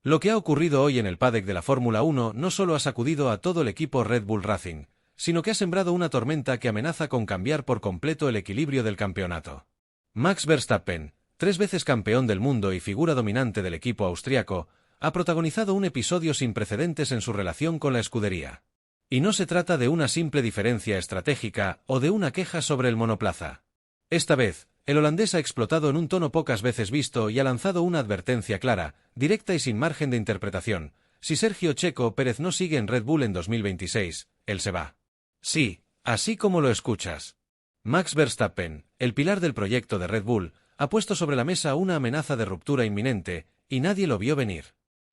Lo que ha ocurrido hoy en el paddock de la Fórmula 1 no solo ha sacudido a todo el equipo Red Bull Racing, sino que ha sembrado una tormenta que amenaza con cambiar por completo el equilibrio del campeonato. Max Verstappen, 3 veces campeón del mundo y figura dominante del equipo austriaco, ha protagonizado un episodio sin precedentes en su relación con la escudería. Y no se trata de una simple diferencia estratégica o de una queja sobre el monoplaza. Esta vez, el holandés ha explotado en un tono pocas veces visto y ha lanzado una advertencia clara, directa y sin margen de interpretación: si Sergio Checo Pérez no sigue en Red Bull en 2026, él se va. Sí, así como lo escuchas. Max Verstappen, el pilar del proyecto de Red Bull, ha puesto sobre la mesa una amenaza de ruptura inminente, y nadie lo vio venir.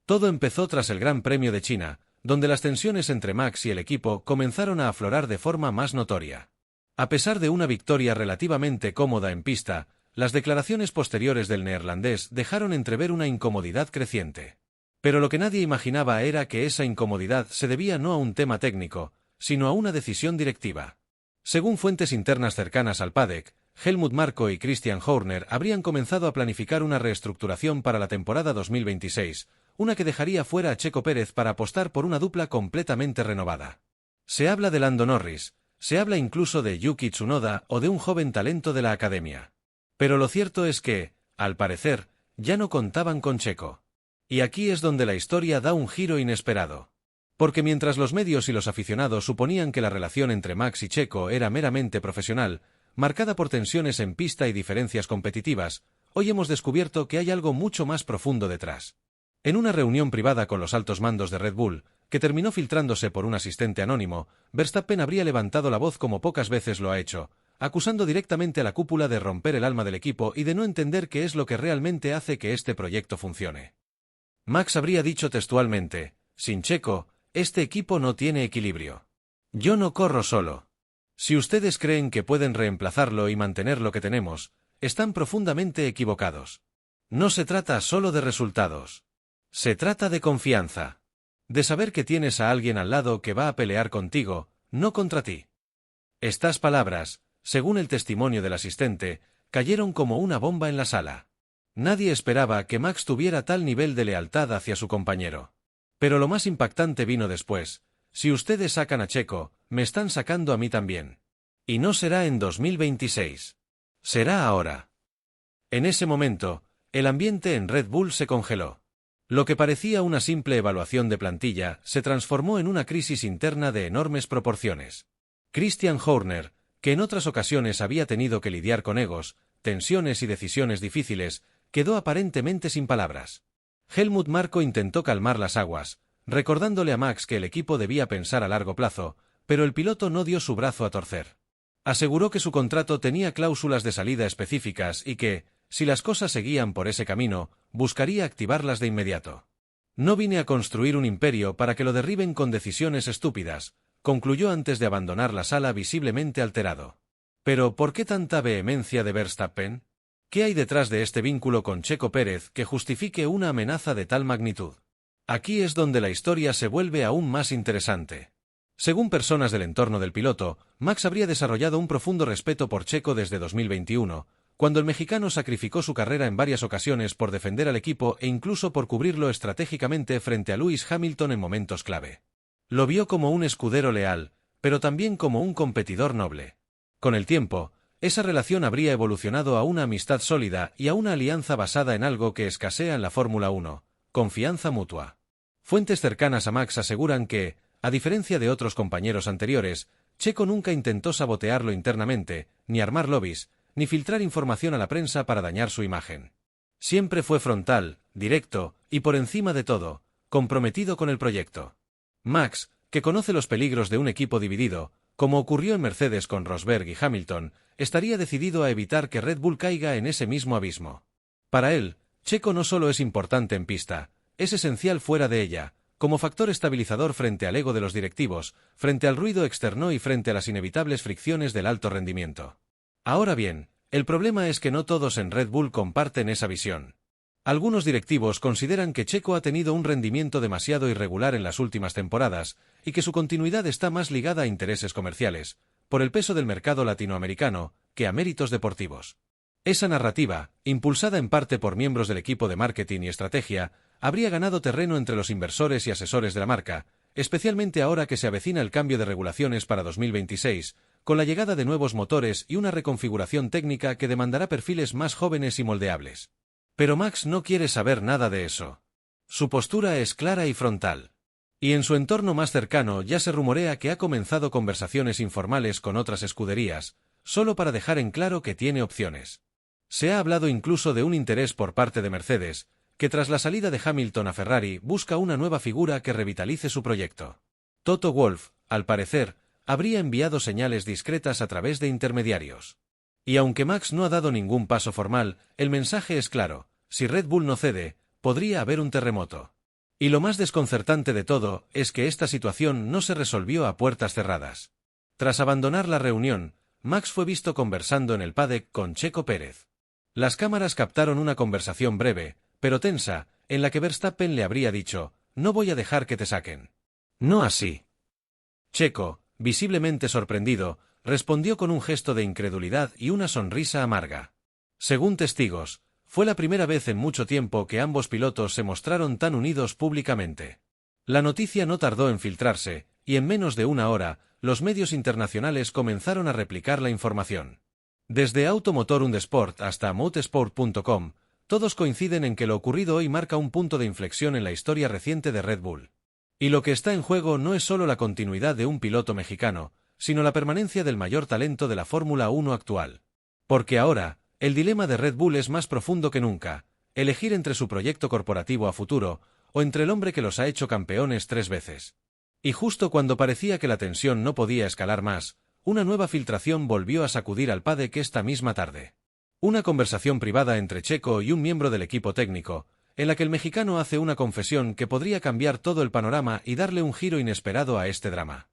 Todo empezó tras el Gran Premio de China, donde las tensiones entre Max y el equipo comenzaron a aflorar de forma más notoria. A pesar de una victoria relativamente cómoda en pista, las declaraciones posteriores del neerlandés dejaron entrever una incomodidad creciente. Pero lo que nadie imaginaba era que esa incomodidad se debía no a un tema técnico, sino a una decisión directiva. Según fuentes internas cercanas al paddock, Helmut Marko y Christian Horner habrían comenzado a planificar una reestructuración para la temporada 2026, una que dejaría fuera a Checo Pérez para apostar por una dupla completamente renovada. Se habla de Lando Norris, se habla incluso de Yuki Tsunoda o de un joven talento de la academia. Pero lo cierto es que, al parecer, ya no contaban con Checo. Y aquí es donde la historia da un giro inesperado. Porque mientras los medios y los aficionados suponían que la relación entre Max y Checo era meramente profesional, marcada por tensiones en pista y diferencias competitivas, hoy hemos descubierto que hay algo mucho más profundo detrás. En una reunión privada con los altos mandos de Red Bull, que terminó filtrándose por un asistente anónimo, Verstappen habría levantado la voz como pocas veces lo ha hecho, acusando directamente a la cúpula de romper el alma del equipo y de no entender qué es lo que realmente hace que este proyecto funcione. Max habría dicho textualmente: sin Checo, este equipo no tiene equilibrio. Yo no corro solo. Si ustedes creen que pueden reemplazarlo y mantener lo que tenemos, están profundamente equivocados. No se trata solo de resultados. Se trata de confianza. De saber que tienes a alguien al lado que va a pelear contigo, no contra ti. Estas palabras, según el testimonio del asistente, cayeron como una bomba en la sala. Nadie esperaba que Max tuviera tal nivel de lealtad hacia su compañero. Pero lo más impactante vino después: si ustedes sacan a Checo, me están sacando a mí también. Y no será en 2026. Será ahora. En ese momento, el ambiente en Red Bull se congeló. Lo que parecía una simple evaluación de plantilla se transformó en una crisis interna de enormes proporciones. Christian Horner, que en otras ocasiones había tenido que lidiar con egos, tensiones y decisiones difíciles, quedó aparentemente sin palabras. Helmut Marko intentó calmar las aguas, recordándole a Max que el equipo debía pensar a largo plazo, pero el piloto no dio su brazo a torcer. Aseguró que su contrato tenía cláusulas de salida específicas y que, si las cosas seguían por ese camino, buscaría activarlas de inmediato. No vine a construir un imperio para que lo derriben con decisiones estúpidas, concluyó antes de abandonar la sala visiblemente alterado. Pero ¿por qué tanta vehemencia de Verstappen? ¿Qué hay detrás de este vínculo con Checo Pérez que justifique una amenaza de tal magnitud? Aquí es donde la historia se vuelve aún más interesante. Según personas del entorno del piloto, Max habría desarrollado un profundo respeto por Checo desde 2021, cuando el mexicano sacrificó su carrera en varias ocasiones por defender al equipo e incluso por cubrirlo estratégicamente frente a Lewis Hamilton en momentos clave. Lo vio como un escudero leal, pero también como un competidor noble. Con el tiempo, esa relación habría evolucionado a una amistad sólida y a una alianza basada en algo que escasea en la Fórmula 1: confianza mutua. Fuentes cercanas a Max aseguran que, a diferencia de otros compañeros anteriores, Checo nunca intentó sabotearlo internamente, ni armar lobbies, ni filtrar información a la prensa para dañar su imagen. Siempre fue frontal, directo y, por encima de todo, comprometido con el proyecto. Max, que conoce los peligros de un equipo dividido, como ocurrió en Mercedes con Rosberg y Hamilton, estaría decidido a evitar que Red Bull caiga en ese mismo abismo. Para él, Checo no solo es importante en pista, es esencial fuera de ella, como factor estabilizador frente al ego de los directivos, frente al ruido externo y frente a las inevitables fricciones del alto rendimiento. Ahora bien, el problema es que no todos en Red Bull comparten esa visión. Algunos directivos consideran que Checo ha tenido un rendimiento demasiado irregular en las últimas temporadas y que su continuidad está más ligada a intereses comerciales, por el peso del mercado latinoamericano, que a méritos deportivos. Esa narrativa, impulsada en parte por miembros del equipo de marketing y estrategia, habría ganado terreno entre los inversores y asesores de la marca, especialmente ahora que se avecina el cambio de regulaciones para 2026, con la llegada de nuevos motores y una reconfiguración técnica que demandará perfiles más jóvenes y moldeables. Pero Max no quiere saber nada de eso. Su postura es clara y frontal. Y en su entorno más cercano ya se rumorea que ha comenzado conversaciones informales con otras escuderías, solo para dejar en claro que tiene opciones. Se ha hablado incluso de un interés por parte de Mercedes, que tras la salida de Hamilton a Ferrari busca una nueva figura que revitalice su proyecto. Toto Wolff, al parecer, habría enviado señales discretas a través de intermediarios. Y aunque Max no ha dado ningún paso formal, el mensaje es claro: si Red Bull no cede, podría haber un terremoto. Y lo más desconcertante de todo es que esta situación no se resolvió a puertas cerradas. Tras abandonar la reunión, Max fue visto conversando en el paddock con Checo Pérez. Las cámaras captaron una conversación breve, pero tensa, en la que Verstappen le habría dicho: «No voy a dejar que te saquen». No así. Checo, visiblemente sorprendido, respondió con un gesto de incredulidad y una sonrisa amarga. Según testigos, fue la primera vez en mucho tiempo que ambos pilotos se mostraron tan unidos públicamente. La noticia no tardó en filtrarse, y en menos de una hora, los medios internacionales comenzaron a replicar la información. Desde Automotor Sport hasta Motorsport.com, todos coinciden en que lo ocurrido hoy marca un punto de inflexión en la historia reciente de Red Bull. Y lo que está en juego no es solo la continuidad de un piloto mexicano, sino la permanencia del mayor talento de la Fórmula 1 actual. Porque ahora, el dilema de Red Bull es más profundo que nunca: elegir entre su proyecto corporativo a futuro, o entre el hombre que los ha hecho campeones 3 veces. Y justo cuando parecía que la tensión no podía escalar más, una nueva filtración volvió a sacudir al paddock esta misma tarde. Una conversación privada entre Checo y un miembro del equipo técnico, en la que el mexicano hace una confesión que podría cambiar todo el panorama y darle un giro inesperado a este drama.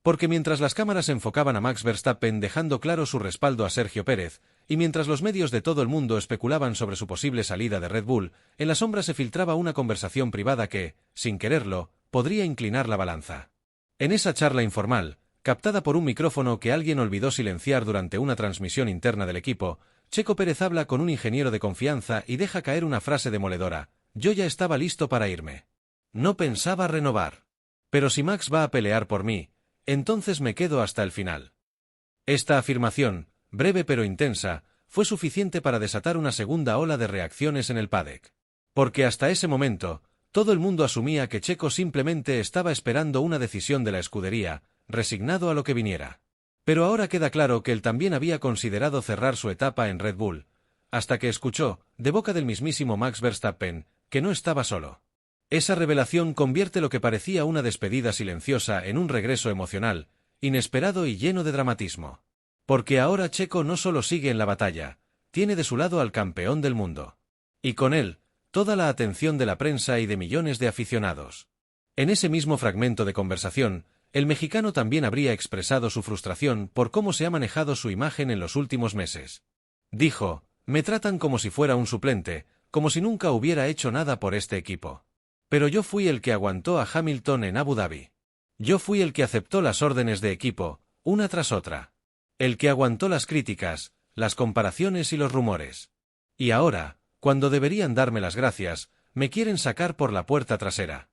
Porque mientras las cámaras enfocaban a Max Verstappen dejando claro su respaldo a Sergio Pérez, y mientras los medios de todo el mundo especulaban sobre su posible salida de Red Bull, en la sombra se filtraba una conversación privada que, sin quererlo, podría inclinar la balanza. En esa charla informal, captada por un micrófono que alguien olvidó silenciar durante una transmisión interna del equipo, Checo Pérez habla con un ingeniero de confianza y deja caer una frase demoledora: «Yo ya estaba listo para irme. No pensaba renovar. Pero si Max va a pelear por mí, entonces me quedo hasta el final». Esta afirmación, breve pero intensa, fue suficiente para desatar una segunda ola de reacciones en el paddock. Porque hasta ese momento, todo el mundo asumía que Checo simplemente estaba esperando una decisión de la escudería, resignado a lo que viniera. Pero ahora queda claro que él también había considerado cerrar su etapa en Red Bull, hasta que escuchó, de boca del mismísimo Max Verstappen, que no estaba solo. Esa revelación convierte lo que parecía una despedida silenciosa en un regreso emocional, inesperado y lleno de dramatismo. Porque ahora Checo no solo sigue en la batalla, tiene de su lado al campeón del mundo. Y con él, toda la atención de la prensa y de millones de aficionados. En ese mismo fragmento de conversación, el mexicano también habría expresado su frustración por cómo se ha manejado su imagen en los últimos meses. Dijo: «Me tratan como si fuera un suplente, como si nunca hubiera hecho nada por este equipo. Pero yo fui el que aguantó a Hamilton en Abu Dhabi. Yo fui el que aceptó las órdenes de equipo, una tras otra. El que aguantó las críticas, las comparaciones y los rumores. Y ahora, cuando deberían darme las gracias, me quieren sacar por la puerta trasera».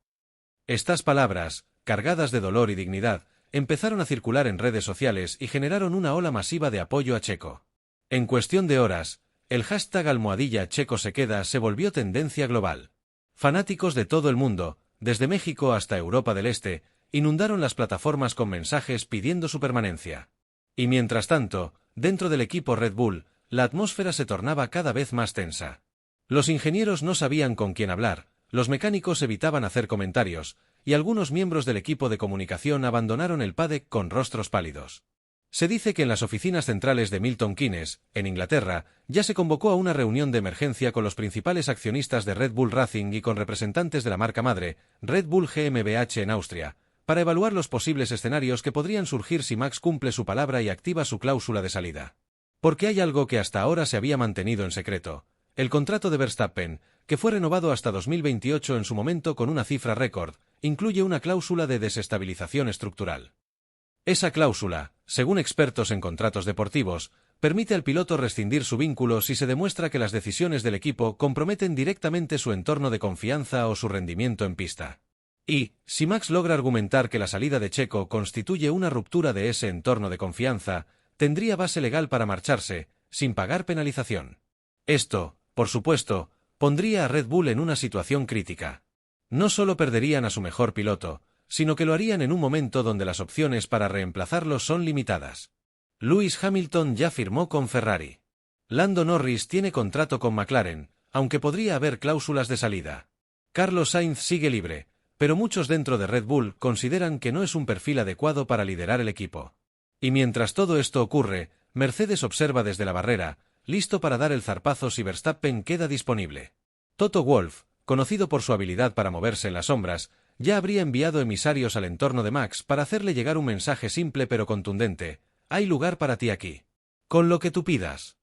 Estas palabras, cargadas de dolor y dignidad, empezaron a circular en redes sociales y generaron una ola masiva de apoyo a Checo. En cuestión de horas, el hashtag #Checo se queda se volvió tendencia global. Fanáticos de todo el mundo, desde México hasta Europa del Este, inundaron las plataformas con mensajes pidiendo su permanencia. Y mientras tanto, dentro del equipo Red Bull, la atmósfera se tornaba cada vez más tensa. Los ingenieros no sabían con quién hablar, los mecánicos evitaban hacer comentarios, y algunos miembros del equipo de comunicación abandonaron el paddock con rostros pálidos. Se dice que en las oficinas centrales de Milton Keynes, en Inglaterra, ya se convocó a una reunión de emergencia con los principales accionistas de Red Bull Racing y con representantes de la marca madre, Red Bull GmbH en Austria, para evaluar los posibles escenarios que podrían surgir si Max cumple su palabra y activa su cláusula de salida. Porque hay algo que hasta ahora se había mantenido en secreto: el contrato de Verstappen, que fue renovado hasta 2028 en su momento con una cifra récord, incluye una cláusula de desestabilización estructural. Esa cláusula, según expertos en contratos deportivos, permite al piloto rescindir su vínculo si se demuestra que las decisiones del equipo comprometen directamente su entorno de confianza o su rendimiento en pista. Y, si Max logra argumentar que la salida de Checo constituye una ruptura de ese entorno de confianza, tendría base legal para marcharse, sin pagar penalización. Esto, por supuesto, pondría a Red Bull en una situación crítica. No solo perderían a su mejor piloto, sino que lo harían en un momento donde las opciones para reemplazarlo son limitadas. Lewis Hamilton ya firmó con Ferrari. Lando Norris tiene contrato con McLaren, aunque podría haber cláusulas de salida. Carlos Sainz sigue libre, pero muchos dentro de Red Bull consideran que no es un perfil adecuado para liderar el equipo. Y mientras todo esto ocurre, Mercedes observa desde la barrera, listo para dar el zarpazo si Verstappen queda disponible. Toto Wolff, conocido por su habilidad para moverse en las sombras, ya habría enviado emisarios al entorno de Max para hacerle llegar un mensaje simple pero contundente: hay lugar para ti aquí. Con lo que tú pidas.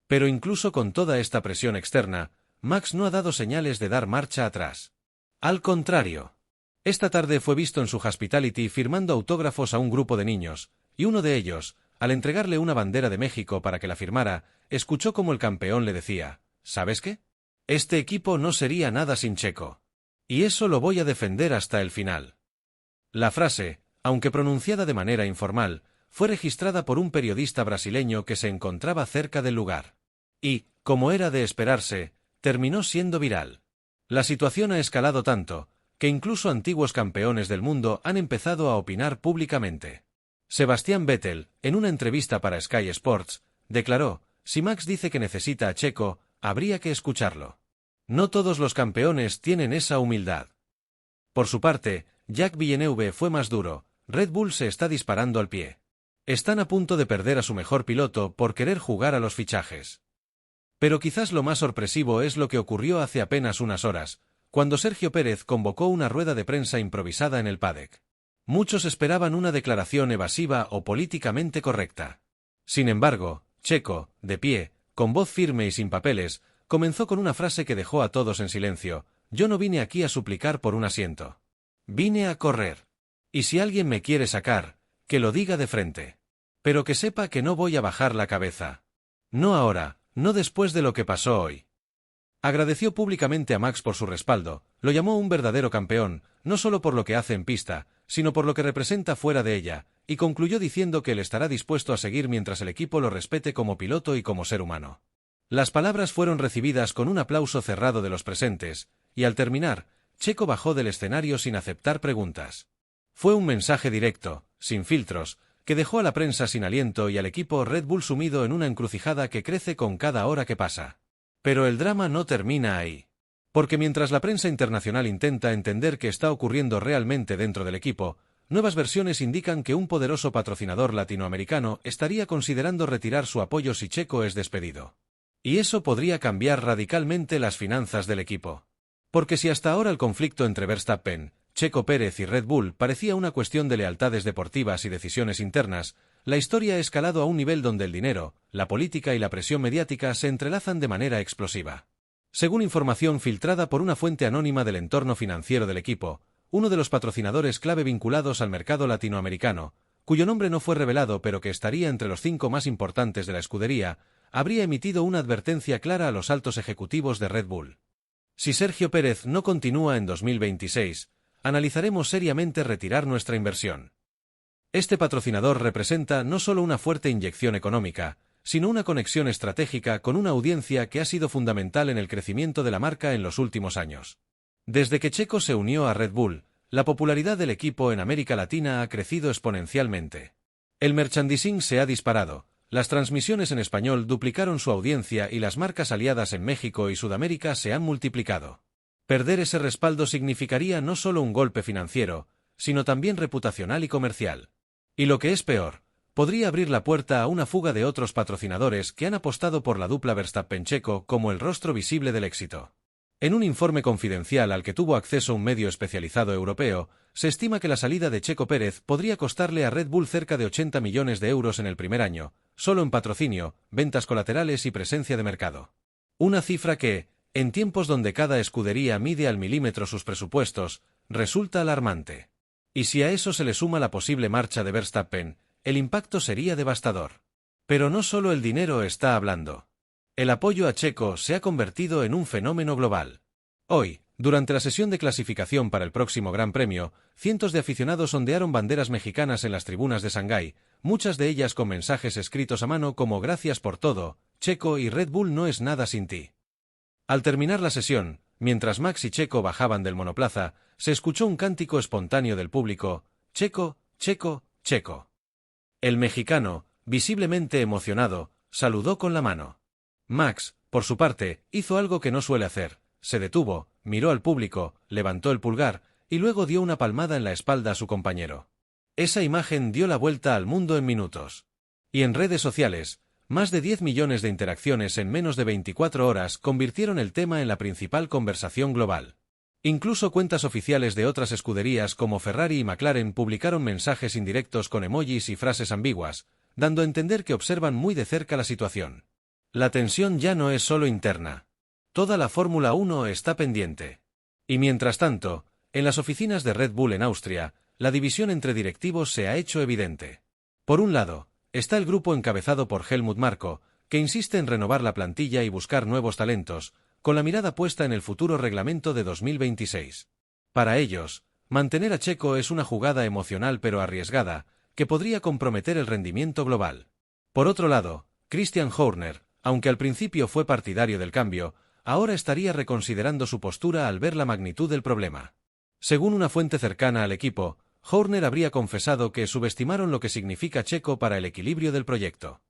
Pero incluso con toda esta presión externa, Max no ha dado señales de dar marcha atrás. Al contrario. Esta tarde fue visto en su hospitality firmando autógrafos a un grupo de niños, y uno de ellos, al entregarle una bandera de México para que la firmara, escuchó como el campeón le decía: ¿sabes qué? Este equipo no sería nada sin Checo. Y eso lo voy a defender hasta el final. La frase, aunque pronunciada de manera informal, fue registrada por un periodista brasileño que se encontraba cerca del lugar. Y, como era de esperarse, terminó siendo viral. La situación ha escalado tanto, que incluso antiguos campeones del mundo han empezado a opinar públicamente. Sebastian Vettel, en una entrevista para Sky Sports, declaró: si Max dice que necesita a Checo, habría que escucharlo. No todos los campeones tienen esa humildad. Por su parte, Jacques Villeneuve fue más duro: Red Bull se está disparando al pie. Están a punto de perder a su mejor piloto por querer jugar a los fichajes. Pero quizás lo más sorpresivo es lo que ocurrió hace apenas unas horas, cuando Sergio Pérez convocó una rueda de prensa improvisada en el paddock. Muchos esperaban una declaración evasiva o políticamente correcta. Sin embargo, Checo, de pie, con voz firme y sin papeles, comenzó con una frase que dejó a todos en silencio: yo no vine aquí a suplicar por un asiento. Vine a correr. Y si alguien me quiere sacar, que lo diga de frente. Pero que sepa que no voy a bajar la cabeza. No ahora, no después de lo que pasó hoy. Agradeció públicamente a Max por su respaldo, lo llamó un verdadero campeón, no solo por lo que hace en pista, sino por lo que representa fuera de ella, y concluyó diciendo que él estará dispuesto a seguir mientras el equipo lo respete como piloto y como ser humano. Las palabras fueron recibidas con un aplauso cerrado de los presentes, y al terminar, Checo bajó del escenario sin aceptar preguntas. Fue un mensaje directo, sin filtros, que dejó a la prensa sin aliento y al equipo Red Bull sumido en una encrucijada que crece con cada hora que pasa. Pero el drama no termina ahí. Porque mientras la prensa internacional intenta entender qué está ocurriendo realmente dentro del equipo, nuevas versiones indican que un poderoso patrocinador latinoamericano estaría considerando retirar su apoyo si Checo es despedido. Y eso podría cambiar radicalmente las finanzas del equipo. Porque si hasta ahora el conflicto entre Verstappen, Checo Pérez y Red Bull parecía una cuestión de lealtades deportivas y decisiones internas, la historia ha escalado a un nivel donde el dinero, la política y la presión mediática se entrelazan de manera explosiva. Según información filtrada por una fuente anónima del entorno financiero del equipo, uno de los patrocinadores clave vinculados al mercado latinoamericano, cuyo nombre no fue revelado pero que estaría entre los 5 más importantes de la escudería, habría emitido una advertencia clara a los altos ejecutivos de Red Bull. Si Sergio Pérez no continúa en 2026, analizaremos seriamente retirar nuestra inversión. Este patrocinador representa no solo una fuerte inyección económica, sino una conexión estratégica con una audiencia que ha sido fundamental en el crecimiento de la marca en los últimos años. Desde que Checo se unió a Red Bull, la popularidad del equipo en América Latina ha crecido exponencialmente. El merchandising se ha disparado, las transmisiones en español duplicaron su audiencia y las marcas aliadas en México y Sudamérica se han multiplicado. Perder ese respaldo significaría no solo un golpe financiero, sino también reputacional y comercial. Y lo que es peor, podría abrir la puerta a una fuga de otros patrocinadores que han apostado por la dupla Verstappen-Checo como el rostro visible del éxito. En un informe confidencial al que tuvo acceso un medio especializado europeo, se estima que la salida de Checo Pérez podría costarle a Red Bull cerca de 80 millones de euros en el primer año, solo en patrocinio, ventas colaterales y presencia de mercado. Una cifra que, en tiempos donde cada escudería mide al milímetro sus presupuestos, resulta alarmante. Y si a eso se le suma la posible marcha de Verstappen, el impacto sería devastador. Pero no solo el dinero está hablando. El apoyo a Checo se ha convertido en un fenómeno global. Hoy, durante la sesión de clasificación para el próximo Gran Premio, cientos de aficionados ondearon banderas mexicanas en las tribunas de Shanghái, muchas de ellas con mensajes escritos a mano como "Gracias por todo, Checo y Red Bull no es nada sin ti". Al terminar la sesión, mientras Max y Checo bajaban del monoplaza, se escuchó un cántico espontáneo del público: "Checo, Checo, Checo". El mexicano, visiblemente emocionado, saludó con la mano. Max, por su parte, hizo algo que no suele hacer: se detuvo, miró al público, levantó el pulgar, y luego dio una palmada en la espalda a su compañero. Esa imagen dio la vuelta al mundo en minutos. Y en redes sociales, más de 10 millones de interacciones en menos de 24 horas convirtieron el tema en la principal conversación global. Incluso cuentas oficiales de otras escuderías como Ferrari y McLaren publicaron mensajes indirectos con emojis y frases ambiguas, dando a entender que observan muy de cerca la situación. La tensión ya no es solo interna. Toda la Fórmula 1 está pendiente. Y mientras tanto, en las oficinas de Red Bull en Austria, la división entre directivos se ha hecho evidente. Por un lado, está el grupo encabezado por Helmut Marko, que insiste en renovar la plantilla y buscar nuevos talentos, con la mirada puesta en el futuro reglamento de 2026. Para ellos, mantener a Checo es una jugada emocional pero arriesgada, que podría comprometer el rendimiento global. Por otro lado, Christian Horner, aunque al principio fue partidario del cambio, ahora estaría reconsiderando su postura al ver la magnitud del problema. Según una fuente cercana al equipo, Horner habría confesado que subestimaron lo que significa Checo para el equilibrio del proyecto.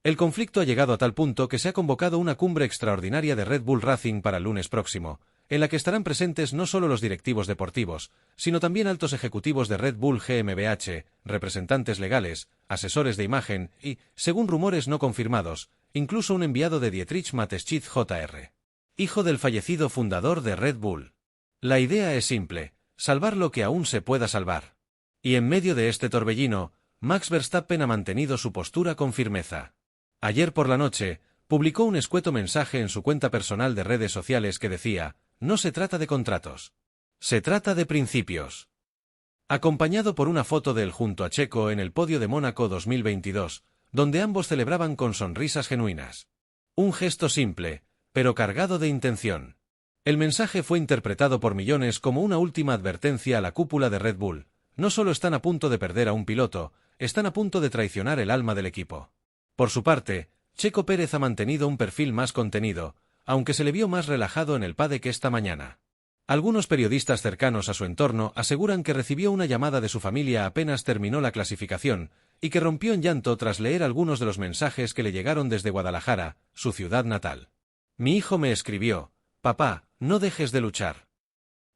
El conflicto ha llegado a tal punto que se ha convocado una cumbre extraordinaria de Red Bull Racing para el lunes próximo, en la que estarán presentes no solo los directivos deportivos, sino también altos ejecutivos de Red Bull GmbH, representantes legales, asesores de imagen y, según rumores no confirmados, incluso un enviado de Dietrich Mateschitz Jr., hijo del fallecido fundador de Red Bull. La idea es simple: salvar lo que aún se pueda salvar. Y en medio de este torbellino, Max Verstappen ha mantenido su postura con firmeza. Ayer por la noche, publicó un escueto mensaje en su cuenta personal de redes sociales que decía: "No se trata de contratos. Se trata de principios". Acompañado por una foto de él junto a Checo en el podio de Mónaco 2022, donde ambos celebraban con sonrisas genuinas. Un gesto simple, pero cargado de intención. El mensaje fue interpretado por millones como una última advertencia a la cúpula de Red Bull: no solo están a punto de perder a un piloto, están a punto de traicionar el alma del equipo. Por su parte, Checo Pérez ha mantenido un perfil más contenido, aunque se le vio más relajado en el paddock esta mañana. Algunos periodistas cercanos a su entorno aseguran que recibió una llamada de su familia apenas terminó la clasificación, y que rompió en llanto tras leer algunos de los mensajes que le llegaron desde Guadalajara, su ciudad natal. "Mi hijo me escribió: 'Papá, no dejes de luchar'.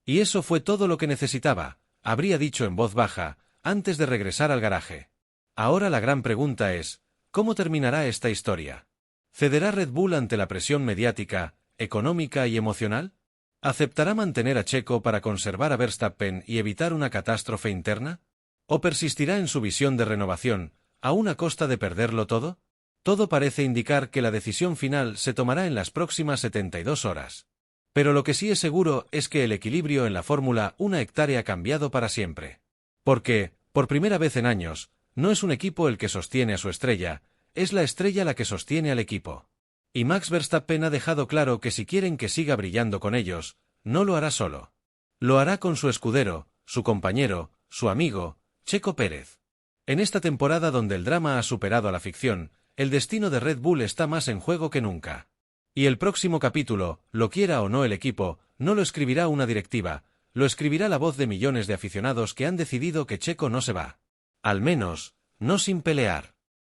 Y eso fue todo lo que necesitaba", habría dicho en voz baja, antes de regresar al garaje. Ahora la gran pregunta es: ¿cómo terminará esta historia? ¿Cederá Red Bull ante la presión mediática, económica y emocional? ¿Aceptará mantener a Checo para conservar a Verstappen y evitar una catástrofe interna? ¿O persistirá en su visión de renovación, aún a costa de perderlo todo? Todo parece indicar que la decisión final se tomará en las próximas 72 horas. Pero lo que sí es seguro es que el equilibrio en la Fórmula 1 ha cambiado para siempre. Porque, por primera vez en años, no es un equipo el que sostiene a su estrella, es la estrella la que sostiene al equipo. Y Max Verstappen ha dejado claro que si quieren que siga brillando con ellos, no lo hará solo. Lo hará con su escudero, su compañero, su amigo, Checo Pérez. En esta temporada donde el drama ha superado a la ficción, el destino de Red Bull está más en juego que nunca. Y el próximo capítulo, lo quiera o no el equipo, no lo escribirá una directiva, lo escribirá la voz de millones de aficionados que han decidido que Checo no se va. Al menos, no sin pelear.